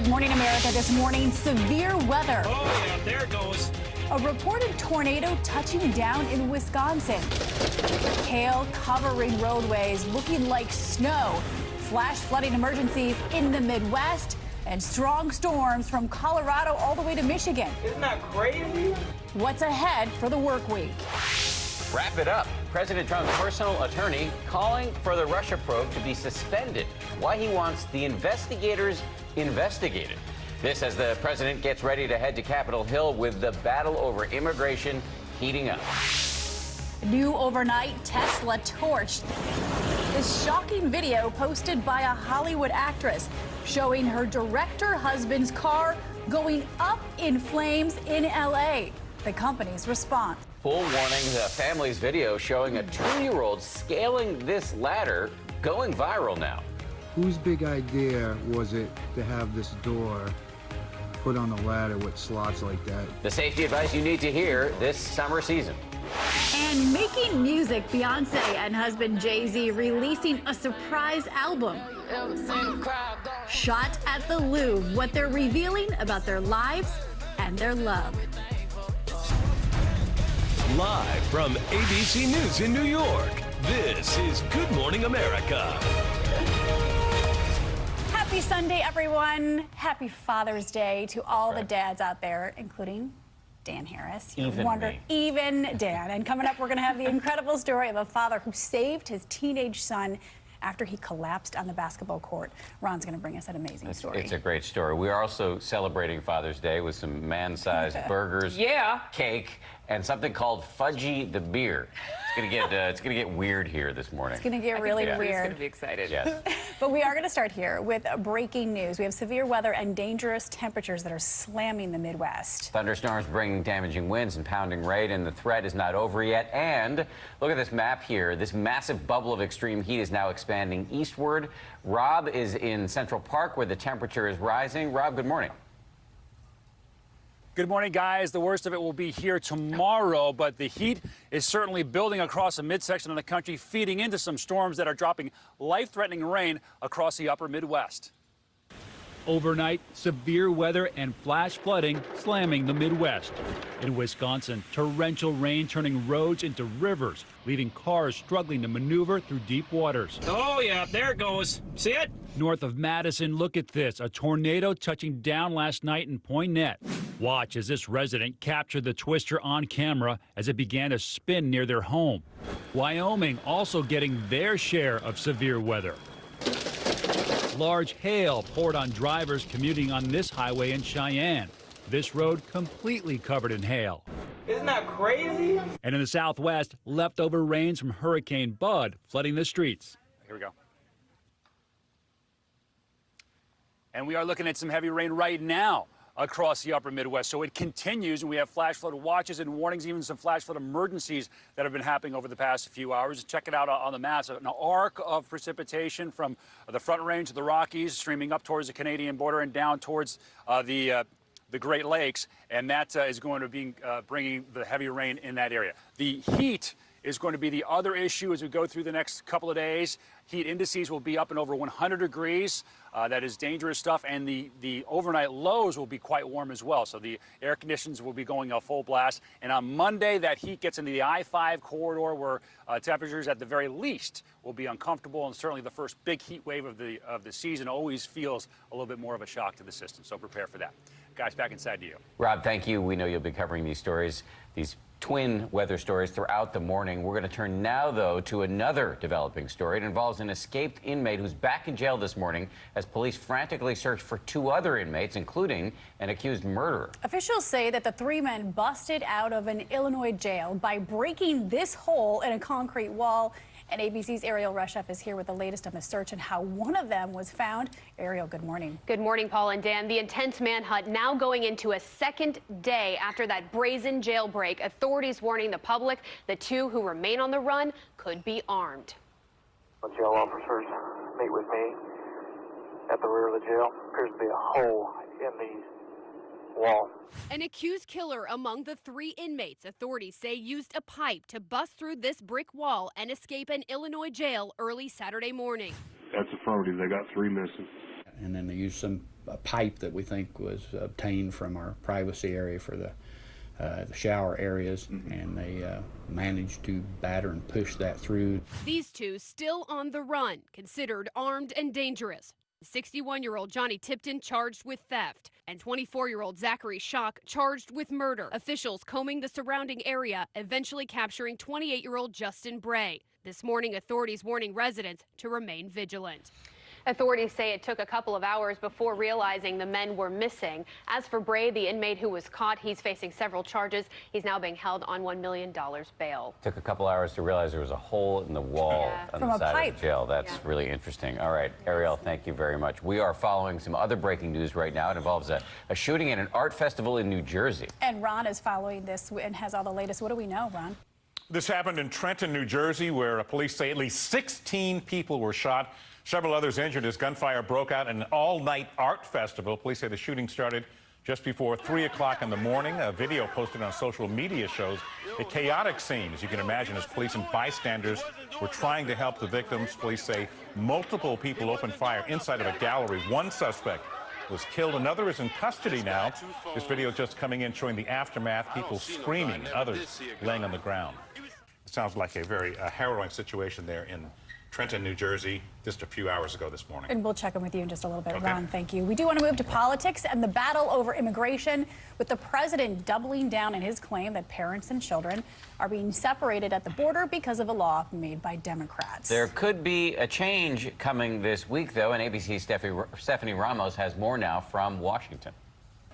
Good morning, America. This morning, severe weather. Oh, yeah, there it goes. A reported tornado touching down in Wisconsin. Hail covering roadways, looking like snow. Flash flooding emergencies in the Midwest. And strong storms from Colorado all the way to Michigan. Isn't that crazy? What's ahead for the work week? Wrap it up. President Trump's personal attorney calling for the Russia probe to be suspended. Why he wants the investigators investigated. This as the president gets ready to head to Capitol Hill with the battle over immigration heating up. New overnight, Tesla torched. This shocking video posted by a Hollywood actress showing her director husband's car going up in flames in L.A. The company's response. Full warning, the family's video showing a 2-year-old scaling this ladder going viral now. Whose big idea was it to have this door put on a ladder with slots like that? The safety advice you need to hear this summer season. And making music, Beyonce and husband Jay-Z releasing a surprise album. Shot at the Louvre, what they're revealing about their lives and their love. Live from ABC News in New York, this is Good Morning America. Happy Sunday, everyone. Happy Father's Day to all the dads out there, including Dan Harris. Even Dan. And coming up, we're going to have the incredible story of a father who saved his teenage son after he collapsed on the basketball court. Ron's going to bring us that amazing story. It's a great story. We are also celebrating Father's Day with some man-sized burgers, cake, and something called Fudgy the Beer. It's gonna get weird here this morning. It's going to get really weird. It's going to be excited. Yes. But we are going to start here with breaking news. We have severe weather and dangerous temperatures that are slamming the Midwest. Thunderstorms bringing damaging winds and pounding rain, and the threat is not over yet. And look at this map here. This massive bubble of extreme heat is now expanding eastward. Rob is in Central Park where the temperature is rising. Rob, good morning. Good morning, guys. The worst of it will be here tomorrow, but the heat is certainly building across a midsection of the country, feeding into some storms that are dropping life-threatening rain across the upper Midwest. Overnight, severe weather and flash flooding slamming the Midwest. In Wisconsin, torrential rain turning roads into rivers, leaving cars struggling to maneuver through deep waters. Oh, yeah, there it goes. See it? North of Madison, look at this. A tornado touching down last night in Poinnette. Watch as this resident captured the twister on camera as it began to spin near their home. Wyoming also getting their share of severe weather. Large hail poured on drivers commuting on this highway in Cheyenne. This road completely covered in hail. Isn't that crazy? And in the Southwest, leftover rains from Hurricane Bud flooding the streets. Here we go. And we are looking at some heavy rain right now across the upper Midwest. So it continues, and we have flash flood watches and warnings, even some flash flood emergencies that have been happening over the past few hours. Check it out on the maps. An arc of precipitation from the Front Range of the Rockies, streaming up towards the Canadian border and down towards the Great Lakes, and that is going to be bringing the heavy rain in that area. The heat is going to be the other issue as we go through the next couple of days. Heat indices will be up and over 100 degrees. That is dangerous stuff, and the overnight lows will be quite warm as well. So the air conditions will be going a full blast. And on Monday, that heat gets into the I-5 corridor where temperatures at the very least will be uncomfortable, and certainly the first big heat wave of the season always feels a little bit more of a shock to the system. So prepare for that. Guys, back inside to you. Rob, thank you. We know you'll be covering these stories, these twin weather stories throughout the morning. We're going to turn now, though, to another developing story. It involves an escaped inmate who's back in jail this morning as police frantically search for 2 other inmates, including an accused murderer. Officials say that the 3 men busted out of an Illinois jail by breaking this hole in a concrete wall. And ABC's Ariel Reshef is here with the latest on the search and how one of them was found. Ariel, good morning. Good morning, Paul and Dan. The intense manhunt now going into a second day after that brazen jailbreak. Authorities warning the public the 2 who remain on the run could be armed. Jail officers meet with me at the rear of the jail. Appears to be a hole in the wall. An accused killer among the 3 inmates authorities say used a pipe to bust through this brick wall and escape an Illinois jail early Saturday morning. That's affirmative. They got 3 missing. And then they used some a pipe that we think was obtained from our privacy area for the shower areas, and they managed to batter and push that through. These two still on the run, considered armed and dangerous. 61-year-old Johnny Tipton charged with theft, and 24-year-old Zachary Schock charged with murder. Officials combing the surrounding area, eventually capturing 28-year-old Justin Bray. This morning, authorities warning residents to remain vigilant. Authorities say it took a couple of hours before realizing the men were missing. As for Bray, the inmate who was caught, he's facing several charges. He's now being held on $1 million bail. Took a couple hours to realize there was a hole in the wall on the side of the jail. That's really interesting. All right, Ariel, thank you very much. We are following some other breaking news right now. It involves a shooting at an art festival in New Jersey. And Ron is following this and has all the latest. What do we know, Ron? This happened in Trenton, New Jersey, where police say at least 16 people were shot. Several others injured as gunfire broke out in an all-night art festival. Police say the shooting started just before 3 o'clock in the morning. A video posted on social media shows a chaotic scene, as you can imagine, as police and bystanders were trying to help the victims. Police say multiple people opened fire inside of a gallery. One suspect was killed. Another is in custody now. This video just coming in showing the aftermath, people screaming, others laying on the ground. It sounds like a very harrowing situation there in Trenton, New Jersey, just a few hours ago this morning. And we'll check in with you in just a little bit, Okay. Ron. Thank you. We do want to move to politics and the battle over immigration, with the president doubling down on his claim that parents and children are being separated at the border because of a law made by Democrats. There could be a change coming this week, though, and ABC's Stephanie Ramos has more now from Washington.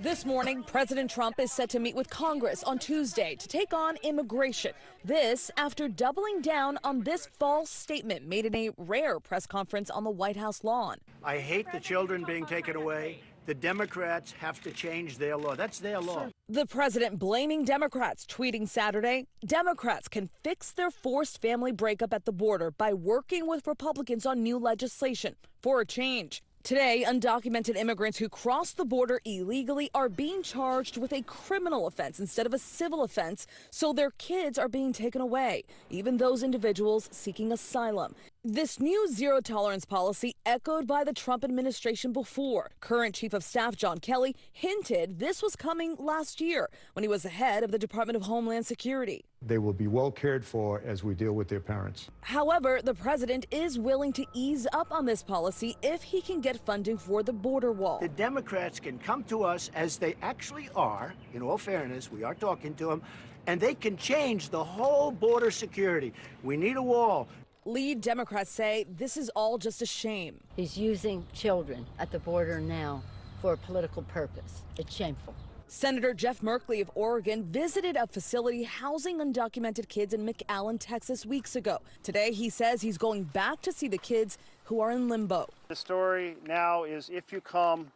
This morning, President Trump is set to meet with Congress on Tuesday to take on immigration. This after doubling down on this false statement made in a rare press conference on the White House lawn. I hate the children being taken away. The Democrats have to change their law. That's their law. The president blaming Democrats, tweeting Saturday, Democrats can fix their forced family breakup at the border by working with Republicans on new legislation for a change. Today, undocumented immigrants who cross the border illegally are being charged with a criminal offense instead of a civil offense, so their kids are being taken away, even those individuals seeking asylum. This new zero-tolerance policy echoed by the Trump administration before. Current Chief of Staff John Kelly hinted this was coming last year when he was the head of the Department of Homeland Security. They will be well cared for as we deal with their parents. However, the president is willing to ease up on this policy if he can get funding for the border wall. The Democrats can come to us as they actually are. In all fairness, we are talking to them, and they can change the whole border security. We need a wall. Lead Democrats say this is all just a shame. He's using children at the border now for a political purpose. It's shameful. Senator Jeff Merkley of Oregon visited a facility housing undocumented kids in McAllen, Texas weeks ago. Today, he says he's going back to see the kids who are in limbo. The story now is if you come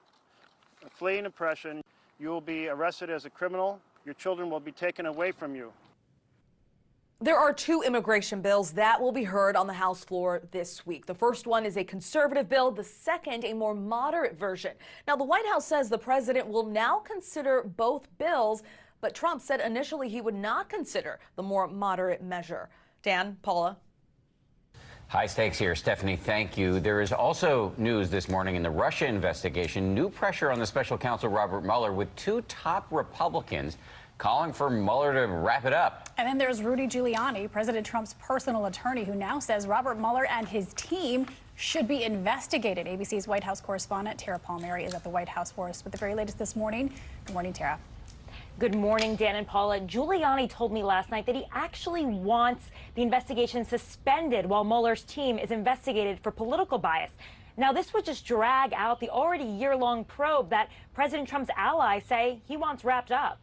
fleeing oppression, you will be arrested as a criminal. Your children will be taken away from you. There are two immigration bills that will be heard on the House floor this week. The first one is a conservative bill, the second a more moderate version. Now, the White House says the president will now consider both bills, but Trump said initially he would not consider the more moderate measure. Dan, Paula. High stakes here. Stephanie, thank you. There is also news this morning in the Russia investigation. New pressure on the special counsel Robert Mueller, with two top Republicans calling for Mueller to wrap it up. And then there's Rudy Giuliani, President Trump's personal attorney, who now says Robert Mueller and his team should be investigated. ABC's White House correspondent Tara Palmieri is at the White House for us with the very latest this morning. Good morning, Tara. Good morning, Dan and Paula. Giuliani told me last night that he actually wants the investigation suspended while Mueller's team is investigated for political bias. Now, this would just drag out the already year-long probe that President Trump's allies say he wants wrapped up.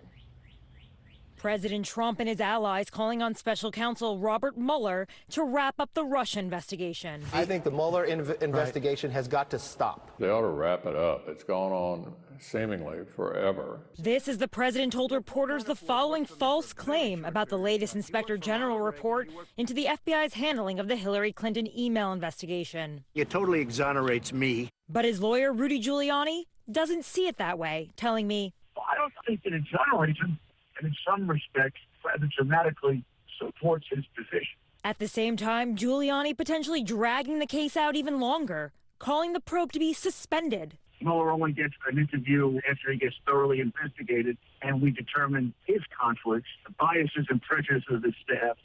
President Trump and his allies calling on special counsel Robert Mueller to wrap up the Russia investigation. I think the Mueller investigation has got to stop. They ought to wrap it up. It's gone on seemingly forever. This is the president told reporters the following false claim about the latest Inspector General report into the FBI's handling of the Hillary Clinton email investigation. It totally exonerates me. But his lawyer, Rudy Giuliani, doesn't see it that way, telling me, I don't think it exonerates him, and in some respects, rather dramatically supports his position. At the same time, Giuliani potentially dragging the case out even longer, calling the probe to be suspended. Mueller only gets an interview after he gets thoroughly investigated, and we determine his conflicts, the biases and prejudices of his staff.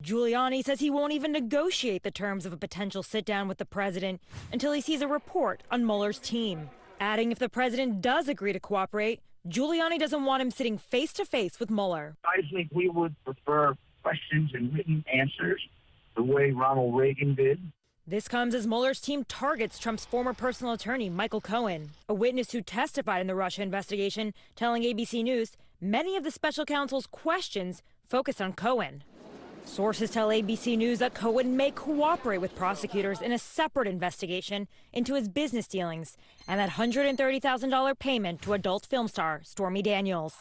Giuliani says he won't even negotiate the terms of a potential sit-down with the president until he sees a report on Mueller's team. Adding if the president does agree to cooperate, Giuliani doesn't want him sitting face-to-face with Mueller. I think we would prefer questions and written answers, the way Ronald Reagan did. This comes as Mueller's team targets Trump's former personal attorney, Michael Cohen, a witness who testified in the Russia investigation, telling ABC News many of the special counsel's questions focused on Cohen. Sources tell ABC News that Cohen may cooperate with prosecutors in a separate investigation into his business dealings and that $130,000 payment to adult film star Stormy Daniels.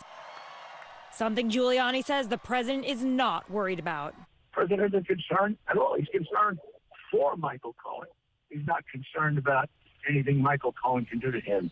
Something Giuliani says the president is not worried about. The president isn't concerned at all. He's concerned for Michael Cohen. He's not concerned about anything Michael Cohen can do to him.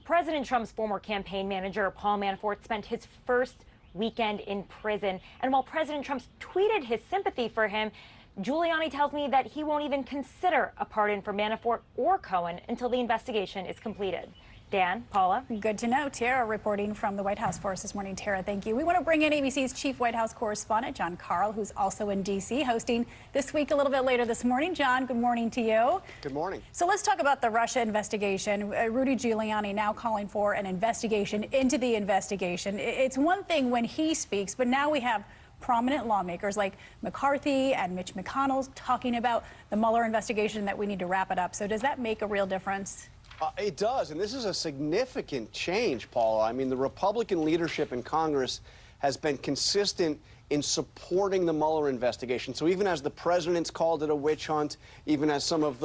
President Trump's former campaign manager, Paul Manafort, spent his first weekend in prison. And while President Trump tweeted his sympathy for him, Giuliani tells me that he won't even consider a pardon for Manafort or Cohen until the investigation is completed. Dan, Paula. Good to know. Tara reporting from the White House for us this morning. Tara, thank you. We want to bring in ABC's chief White House correspondent, John Karl, who's also in D.C., hosting This Week a little bit later this morning. John, good morning to you. Good morning. So let's talk about the Russia investigation. Rudy Giuliani now calling for an investigation into the investigation. It's one thing when he speaks, but now we have prominent lawmakers like McCarthy and Mitch McConnell talking about the Mueller investigation, that we need to wrap it up. So does that make a real difference? It does, and this is a significant change, Paula. I mean, the Republican leadership in Congress has been consistent in supporting the Mueller investigation. So even as the president's called it a witch hunt, even as some of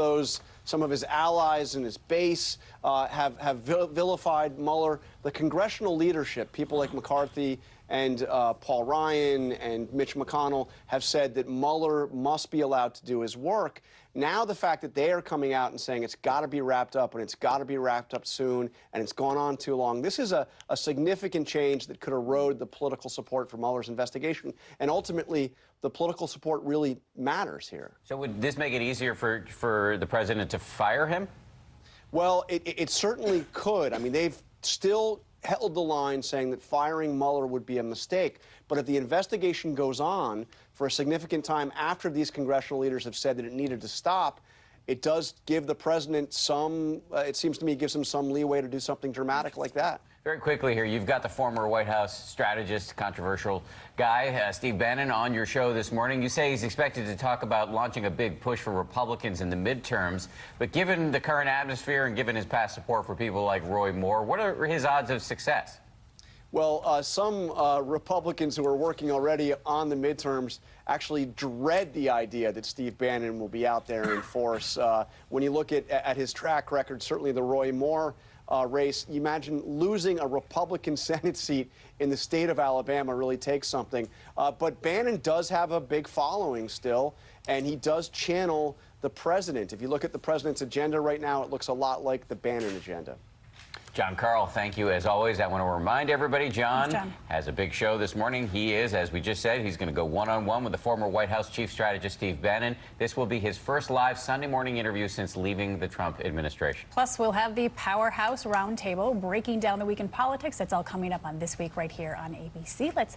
his allies and his base have vilified Mueller, the congressional leadership, people like McCarthy and Paul Ryan and Mitch McConnell, have said that Mueller must be allowed to do his work. Now the fact that they are coming out and saying it's got to be wrapped up and it's got to be wrapped up soon and it's gone on too long, this is a significant change that could erode the political support for Mueller's investigation. And ultimately, the political support really matters here. So would this make it easier for the president to fire him? Well, it certainly could. I mean, they've still held the line saying that firing Mueller would be a mistake. But if the investigation goes on for a significant time after these congressional leaders have said that it needed to stop, it does give the president some, it seems to me, gives him some leeway to do something dramatic like that. Very quickly here, you've got the former White House strategist, controversial guy, Steve Bannon, on your show this morning. You say he's expected to talk about launching a big push for Republicans in the midterms. But given the current atmosphere and given his past support for people like Roy Moore, what are his odds of success? Well, some Republicans who are working already on the midterms actually dread the idea that Steve Bannon will be out there in force. When you look at his track record, certainly the Roy Moore race, you imagine losing a Republican Senate seat in the state of Alabama really takes something. But Bannon does have a big following still, and he does channel the president. If you look at the president's agenda right now, it looks a lot like the Bannon agenda. John Karl, thank you as always. I want to remind everybody, John has a big show this morning. He is, as we just said, he's going to go one-on-one with the former White House chief strategist Steve Bannon. This will be his first live Sunday morning interview since leaving the Trump administration. Plus, we'll have the Powerhouse Roundtable breaking down the week in politics. That's all coming up on This Week right here on ABC. Let's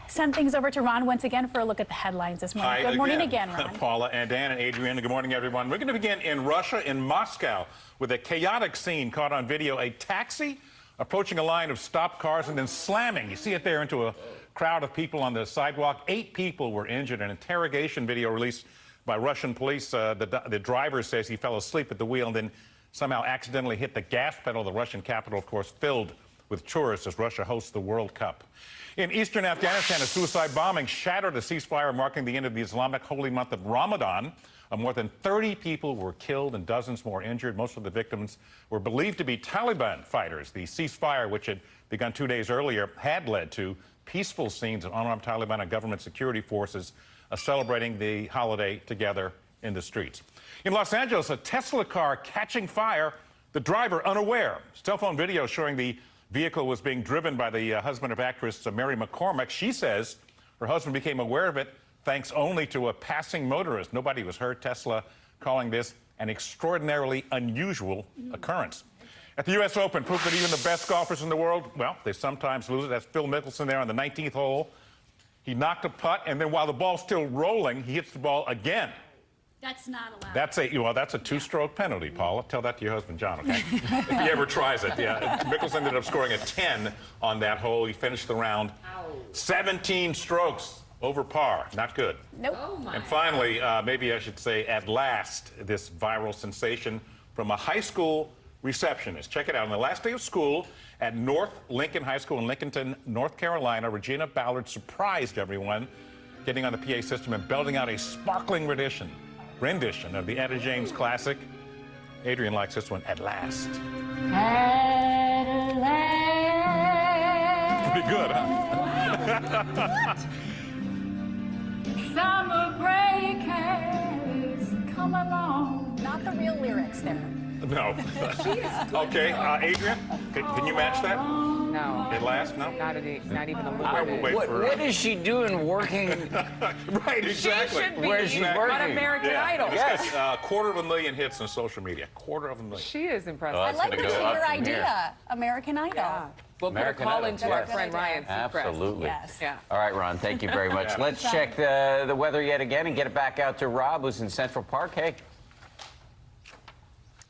send things over to Ron once again for a look at the headlines this morning. Good morning again, Ron. Paula and Dan and Adrienne. Good morning, everyone. We're going to begin in Russia, in Moscow, with a chaotic scene caught on video. A taxi approaching a line of stopped cars and then slamming. You see it there into a crowd of people on the sidewalk. 8 people were injured. An interrogation video released by Russian police. The driver says he fell asleep at the wheel and then somehow accidentally hit the gas pedal. The Russian capital, of course, filled with tourists as Russia hosts the World Cup. In eastern Afghanistan, a suicide bombing shattered a ceasefire marking the end of the Islamic holy month of Ramadan. More than 30 people were killed and dozens more injured. Most of the victims were believed to be Taliban fighters. The ceasefire, which had begun 2 days earlier, had led to peaceful scenes of unarmed Taliban and government security forces celebrating the holiday together in the streets. In Los Angeles, a Tesla car catching fire, the driver unaware. Cell phone video showing the vehicle was being driven by the husband of actress Mary McCormack. She says her husband became aware of it thanks only to a passing motorist. Nobody was hurt. Tesla calling this an extraordinarily unusual occurrence. At the U.S. Open, proof that even the best golfers in the world, well, they sometimes lose it. That's Phil Mickelson there on the 19th hole. He knocked a putt, and then while the ball's still rolling, he hits the ball again. That's not allowed. That's a two-stroke penalty, Paula. Tell that to your husband, John, okay? If he ever tries it. Yeah, Mickelson ended up scoring a 10 on that hole. He finished the round 17 strokes over par. Not good. Nope. And finally, maybe I should say at last, this viral sensation from a high school receptionist. Check it out. On the last day of school at North Lincoln High School in Lincolnton, North Carolina, Regina Ballard surprised everyone, getting on the PA system and belting out a sparkling rendition of the Etta James classic. Adrian likes this one, At Last. At last. Pretty good, huh? Summer break has come along. Not the real lyrics there. No. Okay, Adrian, can you match that? No. At Last? No? Not even a little I will wait for What is she doing working? Right, exactly. She should be Where she's working. on American Idol. Yes. 250,000 hits on social media. 250,000. She is impressive. Oh, I like gonna your go up from idea, here. American Idol. Yeah. We'll American put a call Idol, into yes. our friend Ryan Seacrest. Absolutely. Yes. Yeah. All right, Ron, thank you very much. Let's check the weather yet again and get it back out to Rob, who's in Central Park. Hey.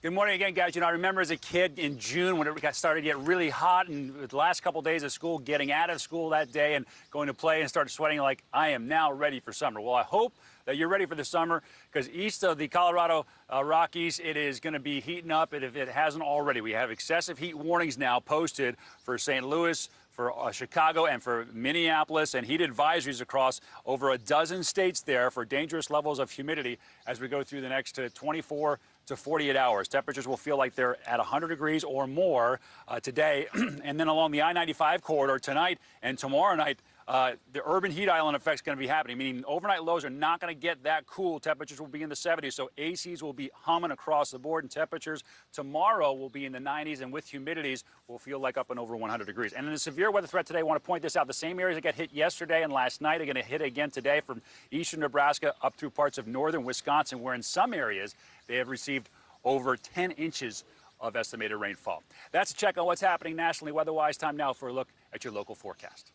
Good morning again, guys. You know, I remember as a kid in June when it got started to get really hot, and the last couple of days of school, getting out of school that day and going to play and start sweating like, I am now ready for summer. Well, I hope that you're ready for the summer, because east of the Colorado Rockies, it is going to be heating up. And if it hasn't already, we have excessive heat warnings now posted for St. Louis, for Chicago, and for Minneapolis, and heat advisories across over a dozen states there for dangerous levels of humidity as we go through the next 24 to 48 hours. Temperatures will feel like they're at 100 degrees or more today. And then along the I-95 corridor tonight and tomorrow night, the urban heat island effect is going to be happening, meaning overnight lows are not going to get that cool. Temperatures will be in the 70s, so ACs will be humming across the board, and temperatures tomorrow will be in the 90s, and with humidities will feel like up and over 100 degrees. And in the severe weather threat today, I want to point this out. The same areas that got hit yesterday and last night are going to hit again today, from eastern Nebraska up through parts of northern Wisconsin, where in some areas they have received over 10 inches of estimated rainfall. That's a check on what's happening nationally weather-wise. Time now for a look at your local forecast.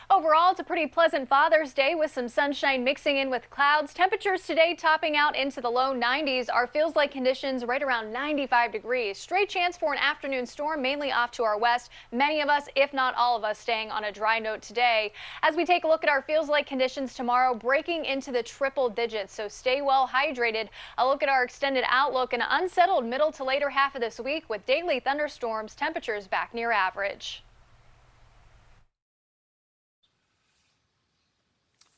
Overall, it's a pretty pleasant Father's Day with some sunshine mixing in with clouds. Temperatures today topping out into the low 90s. Our feels-like conditions right around 95 degrees. Straight chance for an afternoon storm, mainly off to our west. Many of us, if not all of us, staying on a dry note today. As we take a look at our feels-like conditions tomorrow, breaking into the triple digits, so stay well hydrated. A look at our extended outlook, an unsettled middle to later half of this week with daily thunderstorms, temperatures back near average.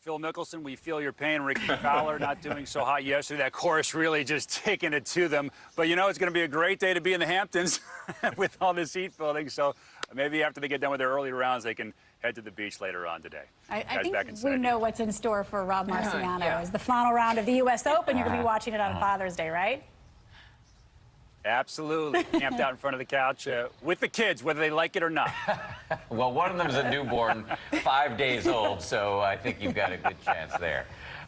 Phil Mickelson, we feel your pain. Ricky Fowler not doing so hot yesterday. That chorus really just taking it to them. But you know, it's going to be a great day to be in the Hamptons with all this heat building. So maybe after they get done with their early rounds, they can head to the beach later on today. I think we know what's in store for Rob Marciano. Is the final round of the U.S. Open. You're going to be watching it on Father's Day, right? Absolutely. Camped out in front of the couch with the kids, whether they like it or not. Well, one of them is a newborn, 5 days old, so I think you've got a good chance there.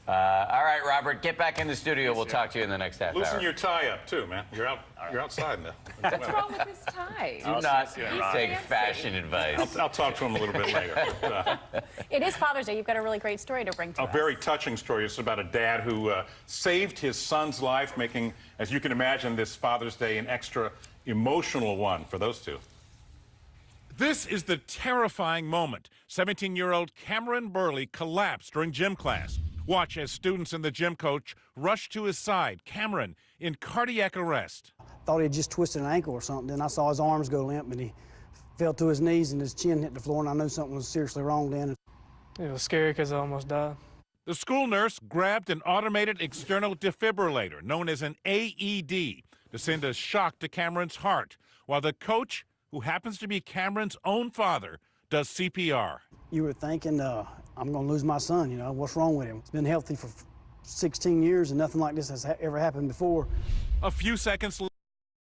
All right, Robert, get back in the studio. We'll talk to you in the next half hour. Loosen your tie up, too, man. You're outside now. What's wrong with this tie? Do not take fashion advice. I'll talk to him a little bit later. But, it is Father's Day. You've got a really great story to bring to us. A very touching story. It's about a dad who saved his son's life, making, as you can imagine, this Father's Day an extra emotional one for those two. This is the terrifying moment. 17-year-old Cameron Burley collapsed during gym class. Watch as students and the gym coach rush to his side. Cameron in cardiac arrest. Thought he had just twisted an ankle or something. Then I saw his arms go limp, and he fell to his knees and his chin hit the floor, and I knew something was seriously wrong then. It was scary because I almost died. The school nurse grabbed an automated external defibrillator, known as an AED, to send a shock to Cameron's heart, while the coach, who happens to be Cameron's own father, does CPR. You were thinking, I'm going to lose my son, you know, what's wrong with him? He's been healthy for 16 years and nothing like this has ever happened before. A few seconds later,